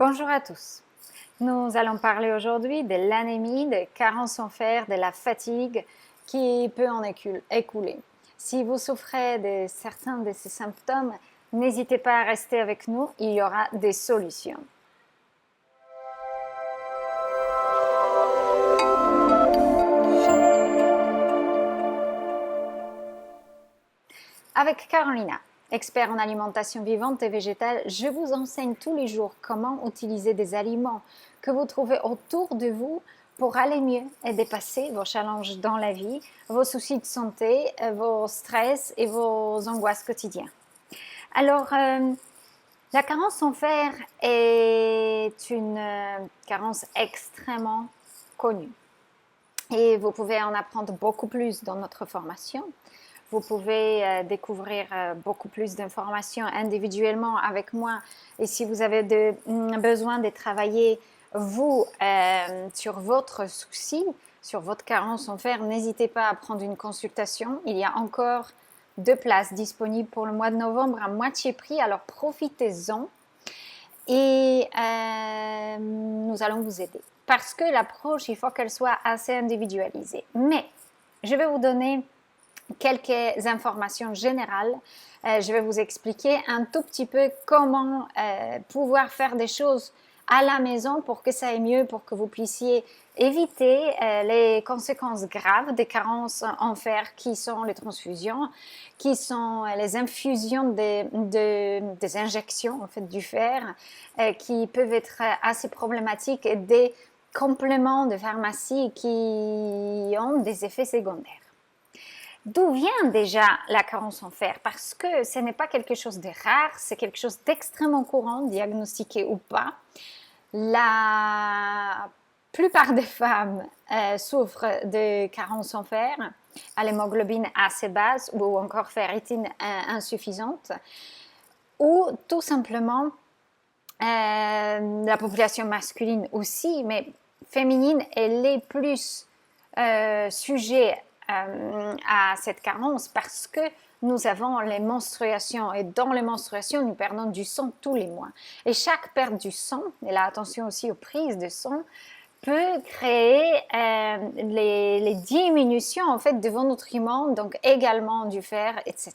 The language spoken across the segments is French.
Bonjour à tous. Nous allons parler aujourd'hui de l'anémie, des carences en fer, de la fatigue qui peut en écouler. Si vous souffrez de certains de ces symptômes, n'hésitez pas à rester avec nous, il y aura des solutions. Avec Carolina, expert en alimentation vivante et végétale, je vous enseigne tous les jours comment utiliser des aliments que vous trouvez autour de vous pour aller mieux et dépasser vos challenges dans la vie, vos soucis de santé, vos stress et vos angoisses quotidiennes. Alors, la carence en fer est une carence extrêmement connue et vous pouvez en apprendre beaucoup plus dans notre formation. Vous pouvez découvrir beaucoup plus d'informations individuellement avec moi. Et si vous avez besoin de travailler, vous, sur votre souci, sur votre carence en fer, n'hésitez pas à prendre une consultation. Il y a encore 2 places disponibles pour le mois de novembre à moitié prix, alors profitez-en. Et nous allons vous aider. Parce que l'approche, il faut qu'elle soit assez individualisée. Mais je vais vous donner quelques informations générales. Je vais vous expliquer un tout petit peu comment pouvoir faire des choses à la maison pour que ça aille mieux, pour que vous puissiez éviter les conséquences graves des carences en fer qui sont les transfusions, qui sont les infusions des injections en fait, du fer, qui peuvent être assez problématiques et des compléments de pharmacie qui ont des effets secondaires. D'où vient déjà la carence en fer? Parce que ce n'est pas quelque chose de rare, c'est quelque chose d'extrêmement courant, diagnostiqué ou pas. La plupart des femmes souffrent de carence en fer, à l'hémoglobine assez basse ou encore ferritine insuffisante, ou tout simplement la population masculine aussi, mais féminine, elle est plus sujet à cette carence parce que nous avons les menstruations et dans les menstruations, nous perdons du sang tous les mois. Et chaque perte du sang, et là attention aussi aux prises de sang, peut créer les diminutions en fait de vos nutriments, donc également du fer, etc.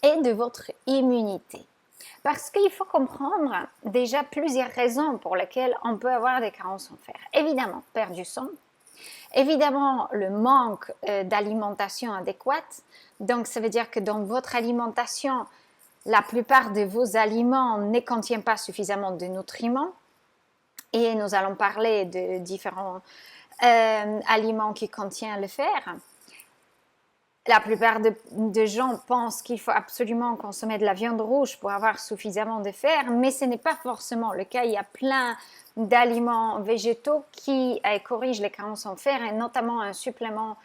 Et de votre immunité. Parce qu'il faut comprendre déjà plusieurs raisons pour lesquelles on peut avoir des carences en fer. Évidemment, perdre du sang. Évidemment, le manque d'alimentation adéquate. Donc, ça veut dire que dans votre alimentation, la plupart de vos aliments ne contiennent pas suffisamment de nutriments. Et nous allons parler de différents aliments qui contiennent le fer. La plupart de gens pensent qu'il faut absolument consommer de la viande rouge pour avoir suffisamment de fer, mais ce n'est pas forcément le cas. Il y a plein d'aliments végétaux qui corrigent les carences en fer, et notamment un supplément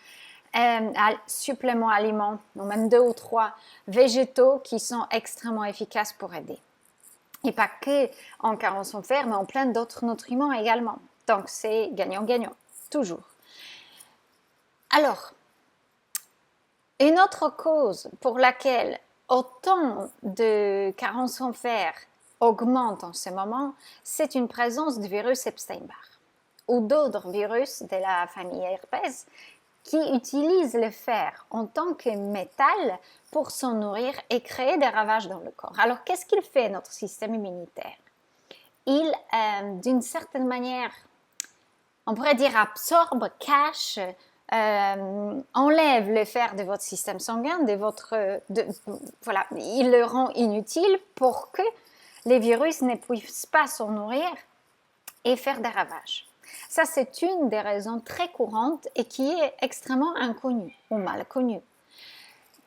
aliment, ou même 2 ou 3 végétaux qui sont extrêmement efficaces pour aider. Et pas que en carence en fer, mais en plein d'autres nutriments également. Donc c'est gagnant-gagnant, toujours. Alors, une autre cause pour laquelle autant de carences en fer augmente en ce moment, c'est une présence du virus Epstein-Barr ou d'autres virus de la famille herpès qui utilisent le fer en tant que métal pour s'en nourrir et créer des ravages dans le corps. Alors, qu'est-ce qu'il fait, notre système immunitaire? Il, d'une certaine manière, on pourrait dire absorbe, cache, enlève le fer de votre système sanguin, voilà, il le rend inutile pour que les virus ne puissent pas s'en nourrir et faire des ravages. Ça, c'est une des raisons très courantes et qui est extrêmement inconnue ou mal connue.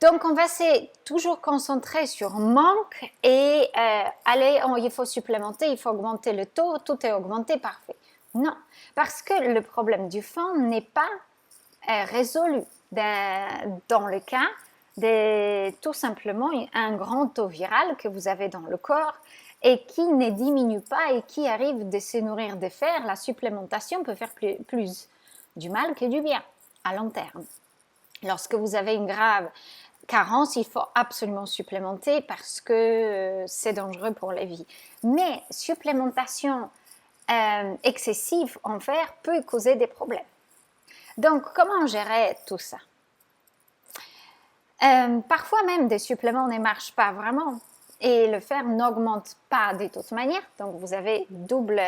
Donc, on va se toujours concentrer sur manque et il faut supplémenter, il faut augmenter le taux, tout est augmenté, parfait. Non, parce que le problème du fond n'est pas résolu dans le cas de tout simplement un grand taux viral que vous avez dans le corps et qui ne diminue pas et qui arrive de se nourrir de fer. La supplémentation peut faire plus du mal que du bien à long terme. Lorsque vous avez une grave carence, il faut absolument supplémenter parce que c'est dangereux pour la vie. Mais supplémentation excessive en fer peut causer des problèmes. Donc, comment gérer tout ça? Parfois même, des suppléments ne marchent pas vraiment et le fer n'augmente pas de toute manière. Donc, vous avez double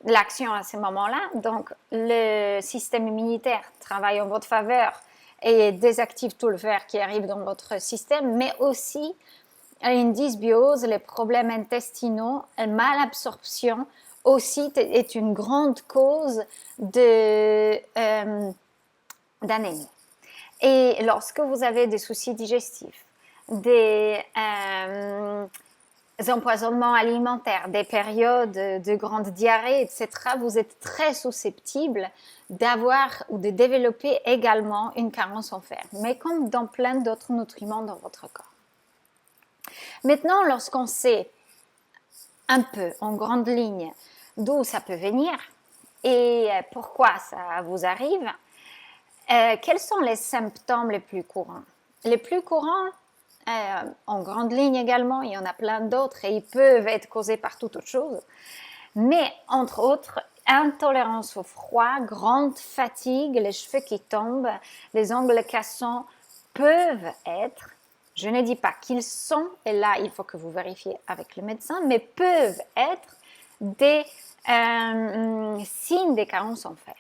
l'action à ce moment-là. Donc, le système immunitaire travaille en votre faveur et désactive tout le fer qui arrive dans votre système, mais aussi une dysbiose, les problèmes intestinaux, une malabsorption aussi est une grande cause d'anémie. Et lorsque vous avez des soucis digestifs, des empoisonnements alimentaires, des périodes de grande diarrhée, etc., vous êtes très susceptible d'avoir ou de développer également une carence en fer, mais comme dans plein d'autres nutriments dans votre corps. Maintenant, lorsqu'on sait un peu, en grande ligne, d'où ça peut venir et pourquoi ça vous arrive, quels sont les symptômes les plus courants? Les plus courants, en grande ligne également, il y en a plein d'autres et ils peuvent être causés par toute autre chose, mais entre autres, intolérance au froid, grande fatigue, les cheveux qui tombent, les ongles cassants peuvent être, je ne dis pas qu'ils sont, et là il faut que vous vérifiez avec le médecin, mais peuvent être des signes des carences en fer.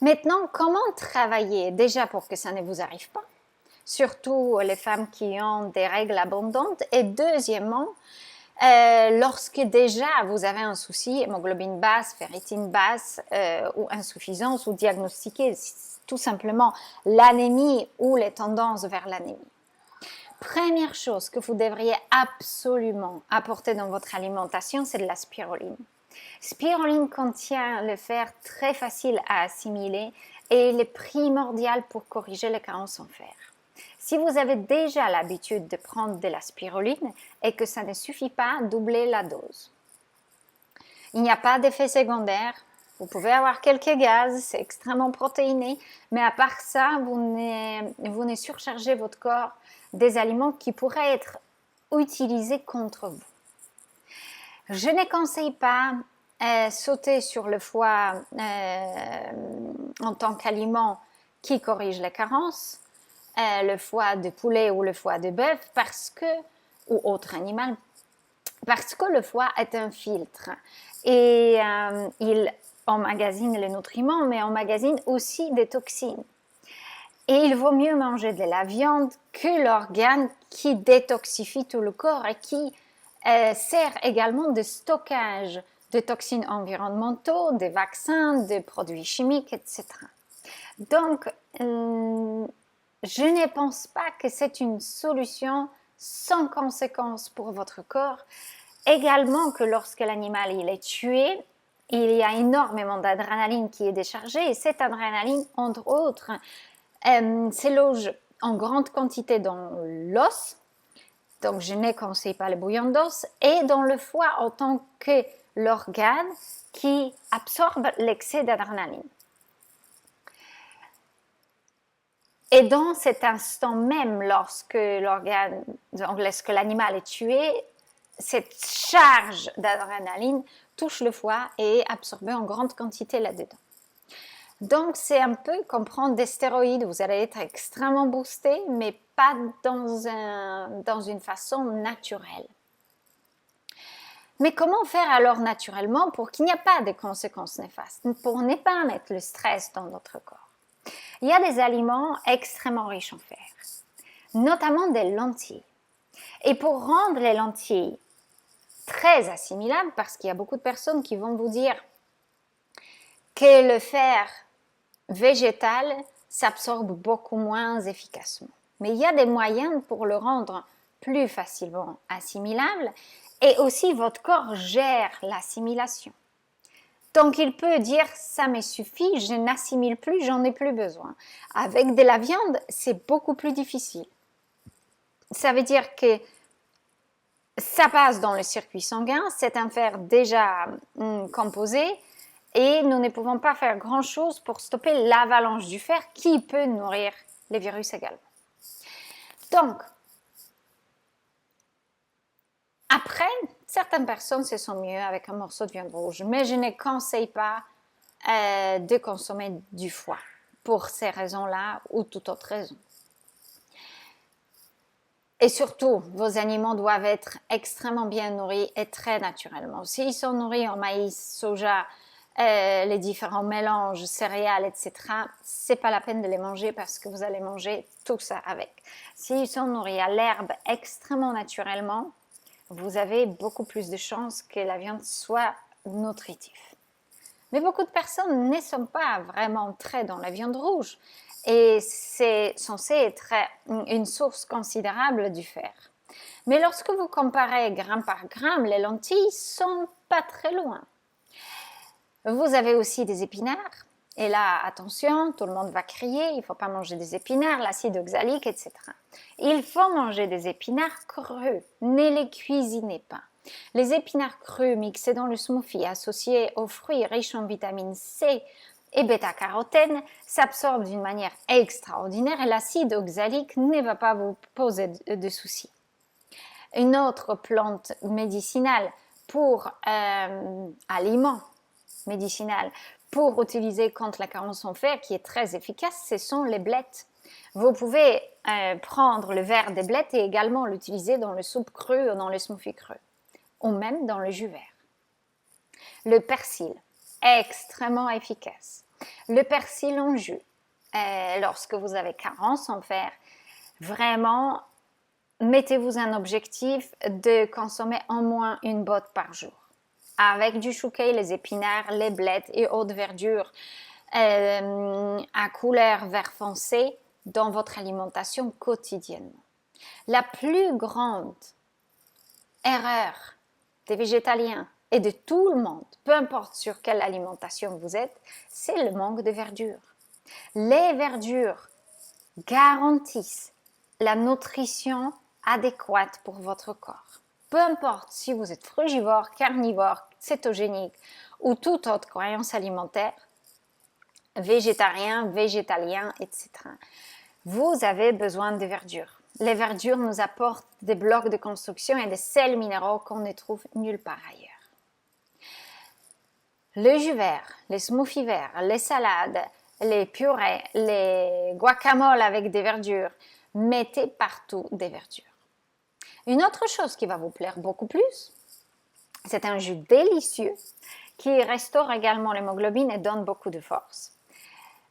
Maintenant, comment travailler déjà pour que ça ne vous arrive pas? Surtout les femmes qui ont des règles abondantes. Et deuxièmement, lorsque déjà vous avez un souci, hémoglobine basse, ferritine basse ou insuffisance ou diagnostiquer tout simplement l'anémie ou les tendances vers l'anémie. Première chose que vous devriez absolument apporter dans votre alimentation, c'est de la spiruline. Spiruline contient le fer très facile à assimiler et il est primordial pour corriger les carences en fer. Si vous avez déjà l'habitude de prendre de la spiruline et que ça ne suffit pas, doublez la dose. Il n'y a pas d'effet secondaire. Vous pouvez avoir quelques gaz, c'est extrêmement protéiné, mais à part ça, vous ne surchargez votre corps des aliments qui pourraient être utilisés contre vous. Je ne conseille pas sauter sur le foie en tant qu'aliment qui corrige les carences, le foie de poulet ou le foie de bœuf ou autre animal, parce que le foie est un filtre et il emmagasine les nutriments, mais emmagasine aussi des toxines. Et il vaut mieux manger de la viande que l'organe qui détoxifie tout le corps et qui sert également de stockage de toxines environnementaux, de vaccins, de produits chimiques, etc. Donc, je ne pense pas que c'est une solution sans conséquence pour votre corps. Également que lorsque l'animal il est tué, il y a énormément d'adrénaline qui est déchargée et cette adrénaline, entre autres, se loge en grande quantité dans l'os. Donc, je ne conseille pas le bouillon d'os et dans le foie en tant que l'organe qui absorbe l'excès d'adrénaline. Et dans cet instant même, lorsque l'animal est tué, cette charge d'adrénaline touche le foie et est absorbée en grande quantité là-dedans. Donc, c'est un peu comme prendre des stéroïdes. Vous allez être extrêmement boosté, mais pas dans une façon naturelle. Mais comment faire alors naturellement pour qu'il n'y ait pas de conséquences néfastes, pour ne pas mettre le stress dans notre corps? Il y a des aliments extrêmement riches en fer, notamment des lentilles. Et pour rendre les lentilles très assimilables, parce qu'il y a beaucoup de personnes qui vont vous dire que le fer végétal s'absorbe beaucoup moins efficacement. Mais il y a des moyens pour le rendre plus facilement assimilable et aussi votre corps gère l'assimilation. Donc il peut dire ça me suffit, je n'assimile plus, j'en ai plus besoin. Avec de la viande, c'est beaucoup plus difficile. Ça veut dire que ça passe dans le circuit sanguin, c'est un fer déjà composé et nous ne pouvons pas faire grand chose pour stopper l'avalanche du fer qui peut nourrir les virus également. Donc, après, certaines personnes se sentent mieux avec un morceau de viande rouge, mais je ne conseille pas de consommer du foie pour ces raisons-là ou toute autre raison. Et surtout, vos aliments doivent être extrêmement bien nourris et très naturellement. S'ils sont nourris en maïs, soja, les différents mélanges, céréales, etc., c'est pas la peine de les manger parce que vous allez manger tout ça avec. S'ils sont nourris à l'herbe extrêmement naturellement, vous avez beaucoup plus de chances que la viande soit nutritive. Mais beaucoup de personnes ne sont pas vraiment très dans la viande rouge et c'est censé être une source considérable du fer. Mais lorsque vous comparez gramme par gramme, les lentilles sont pas très loin. Vous avez aussi des épinards. Et là, attention, tout le monde va crier, il ne faut pas manger des épinards, l'acide oxalique, etc. Il faut manger des épinards crus, ne les cuisinez pas. Les épinards crus mixés dans le smoothie associés aux fruits riches en vitamine C et bêta-carotène s'absorbent d'une manière extraordinaire et l'acide oxalique ne va pas vous poser de soucis. Une autre plante médicinale pour aliments médicinal pour utiliser contre la carence en fer qui est très efficace, ce sont les blettes. Vous pouvez prendre le verre des blettes et également l'utiliser dans le soupe cru ou dans le smoothie cru, ou même dans le jus vert. Le persil, extrêmement efficace. Le persil en jus, lorsque vous avez carence en fer, vraiment, mettez-vous un objectif de consommer au moins une botte par jour. Avec du chouquet, les épinards, les blettes et autres verdures à couleur vert foncé dans votre alimentation quotidiennement. La plus grande erreur des végétaliens et de tout le monde, peu importe sur quelle alimentation vous êtes, c'est le manque de verdure. Les verdures garantissent la nutrition adéquate pour votre corps. Peu importe si vous êtes frugivore, carnivore, cétogénique ou toute autre croyance alimentaire, végétarien, végétalien, etc. Vous avez besoin de verdure. Les verdures nous apportent des blocs de construction et des sels minéraux qu'on ne trouve nulle part ailleurs. Le jus vert, les smoothies verts, les salades, les purées, les guacamoles avec des verdures, mettez partout des verdures. Une autre chose qui va vous plaire beaucoup plus, c'est un jus délicieux qui restaure également l'hémoglobine et donne beaucoup de force.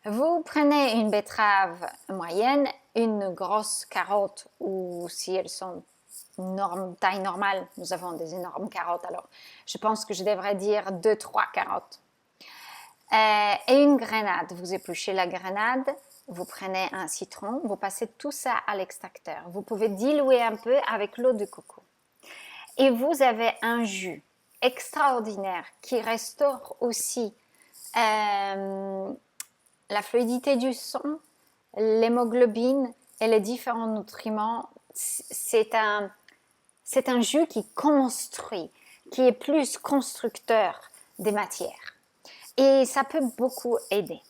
Vous prenez une betterave moyenne, une grosse carotte ou si elles sont taille normale, nous avons des énormes carottes, alors je pense que je devrais dire 2-3 carottes. Et une grenade, vous épluchez la grenade, vous prenez un citron, vous passez tout ça à l'extracteur. Vous pouvez diluer un peu avec l'eau de coco. Et vous avez un jus extraordinaire qui restaure aussi la fluidité du sang, l'hémoglobine et les différents nutriments. C'est un jus qui construit, qui est plus constructeur des matières. Et ça peut beaucoup aider.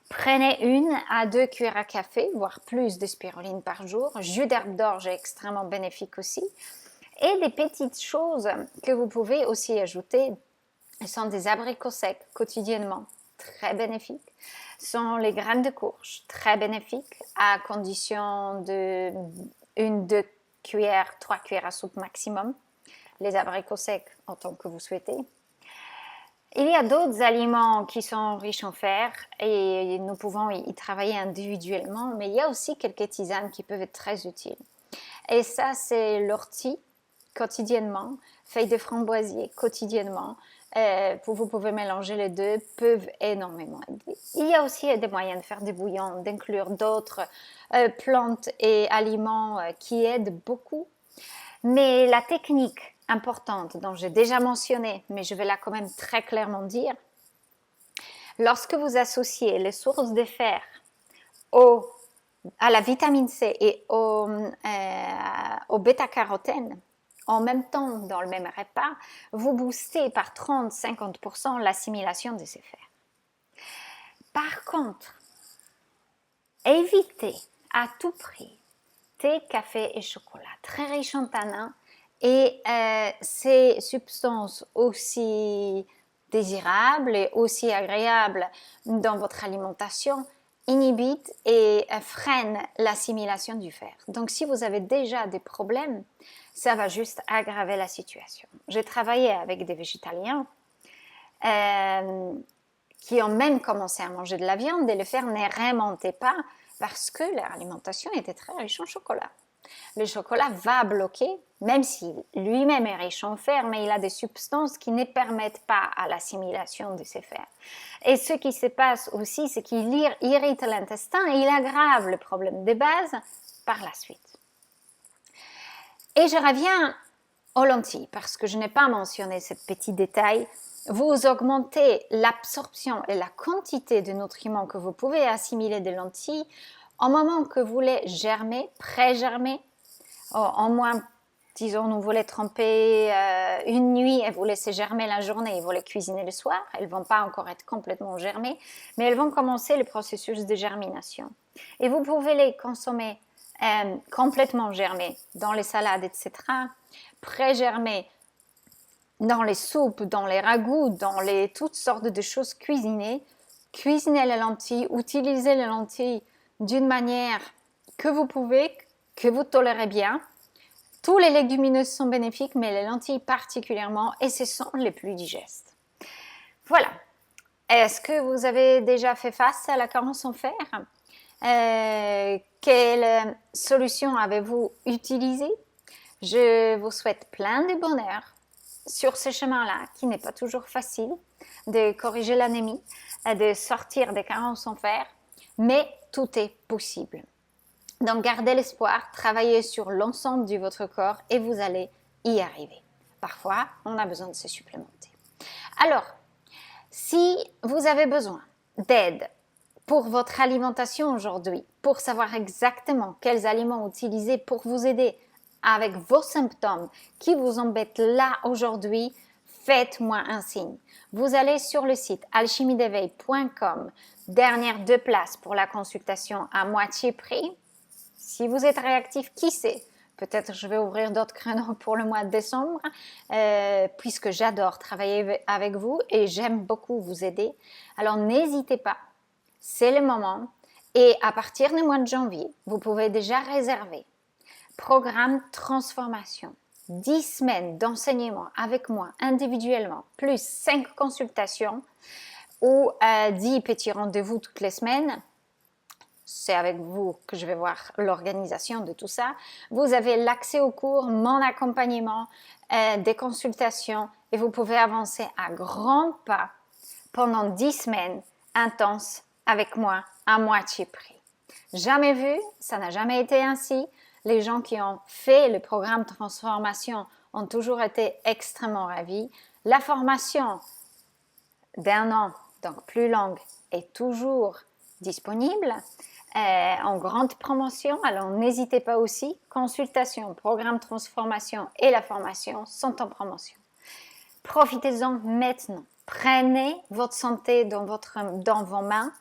Prenez 1 à 2 cuillères à café, voire plus de spiruline par jour. Jus d'herbe d'orge est extrêmement bénéfique aussi. Et des petites choses que vous pouvez aussi ajouter sont des abricots secs quotidiennement, très bénéfiques. Sont les graines de courge, très bénéfiques, à condition de 1-2 cuillères, 3 cuillères à soupe maximum. Les abricots secs autant que vous souhaitez. Il y a d'autres aliments qui sont riches en fer et nous pouvons y travailler individuellement, mais il y a aussi quelques tisanes qui peuvent être très utiles. Et ça, c'est l'ortie quotidiennement, feuilles de framboisier quotidiennement. Vous pouvez mélanger les deux, peuvent énormément aider. Il y a aussi des moyens de faire des bouillons, d'inclure d'autres plantes et aliments qui aident beaucoup. Mais la technique importante dont j'ai déjà mentionné, mais je vais là quand même très clairement dire, lorsque vous associez les sources de fer à la vitamine C et au bêta-carotène, en même temps dans le même repas, vous boostez par 30-50% l'assimilation de ces fers. Par contre, évitez à tout prix thé, café et chocolat, très riche en tanins. Et ces substances aussi désirables et aussi agréables dans votre alimentation inhibitent et freinent l'assimilation du fer. Donc si vous avez déjà des problèmes, ça va juste aggraver la situation. J'ai travaillé avec des végétaliens qui ont même commencé à manger de la viande et le fer ne remontait pas parce que leur alimentation était très riche en chocolat. Le chocolat va bloquer, même si lui-même est riche en fer, mais il a des substances qui ne permettent pas à l'assimilation de ces fers. Et ce qui se passe aussi, c'est qu'il irrite l'intestin et il aggrave le problème de base par la suite. Et je reviens aux lentilles, parce que je n'ai pas mentionné ce petit détail. Vous augmentez l'absorption et la quantité de nutriments que vous pouvez assimiler des lentilles au moment que vous les germez, pré-germez, en moins, disons, vous les trempez une nuit et vous laissez germer la journée et vous les cuisinez le soir. Elles ne vont pas encore être complètement germées, mais elles vont commencer le processus de germination. Et vous pouvez les consommer complètement germées dans les salades, etc., pré-germées dans les soupes, dans les ragoûts, dans toutes sortes de choses cuisinées. Cuisinez les lentilles, utilisez les lentilles d'une manière que vous pouvez, que vous tolérez bien. Tous les légumineuses sont bénéfiques, mais les lentilles particulièrement, et ce sont les plus digestes. Voilà. Est-ce que vous avez déjà fait face à la carence en fer? Quelle solution avez-vous utilisée? Je vous souhaite plein de bonheur sur ce chemin-là, qui n'est pas toujours facile, de corriger l'anémie, de sortir des carences en fer, mais tout est possible. Donc, gardez l'espoir, travaillez sur l'ensemble de votre corps et vous allez y arriver. Parfois, on a besoin de se supplémenter. Alors, si vous avez besoin d'aide pour votre alimentation aujourd'hui, pour savoir exactement quels aliments utiliser pour vous aider avec vos symptômes qui vous embêtent là aujourd'hui, faites-moi un signe. Vous allez sur le site alchimiedéveil.com, dernière 2 places pour la consultation à moitié prix. Si vous êtes réactif, qui sait? Peut-être je vais ouvrir d'autres créneaux pour le mois de décembre, puisque j'adore travailler avec vous et j'aime beaucoup vous aider. Alors n'hésitez pas, c'est le moment. Et à partir du mois de janvier, vous pouvez déjà réserver programme transformation. 10 semaines d'enseignement avec moi individuellement, plus 5 consultations ou 10 petits rendez-vous toutes les semaines. C'est avec vous que je vais voir l'organisation de tout ça. Vous avez l'accès aux cours, mon accompagnement, des consultations et vous pouvez avancer à grands pas pendant 10 semaines intenses avec moi à moitié prix. Jamais vu, ça n'a jamais été ainsi. Les gens qui ont fait le programme transformation ont toujours été extrêmement ravis. La formation d'1 an, donc plus longue, est toujours disponible en grande promotion. Alors n'hésitez pas aussi. Consultation, programme transformation et la formation sont en promotion. Profitez-en maintenant. Prenez votre santé dans vos mains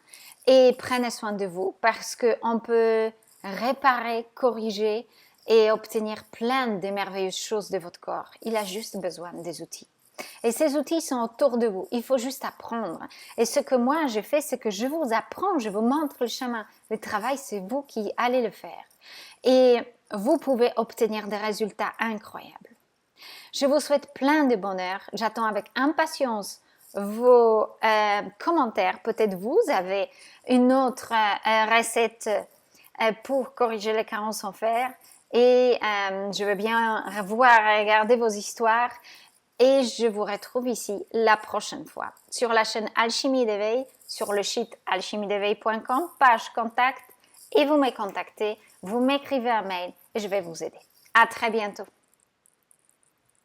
et prenez soin de vous parce qu'on peut réparer, corriger et obtenir plein de merveilleuses choses de votre corps. Il a juste besoin des outils. Et ces outils sont autour de vous. Il faut juste apprendre. Et ce que moi je fais, c'est que je vous apprends, je vous montre le chemin. Le travail, c'est vous qui allez le faire. Et vous pouvez obtenir des résultats incroyables. Je vous souhaite plein de bonheur. J'attends avec impatience vos commentaires. Peut-être vous avez une autre recette pour corriger les carences en fer. Et je veux bien regarder vos histoires. Et je vous retrouve ici la prochaine fois sur la chaîne Alchimie d'éveil, sur le site alchimiedéveil.com, page contact, et vous me contactez, vous m'écrivez un mail et je vais vous aider. À très bientôt.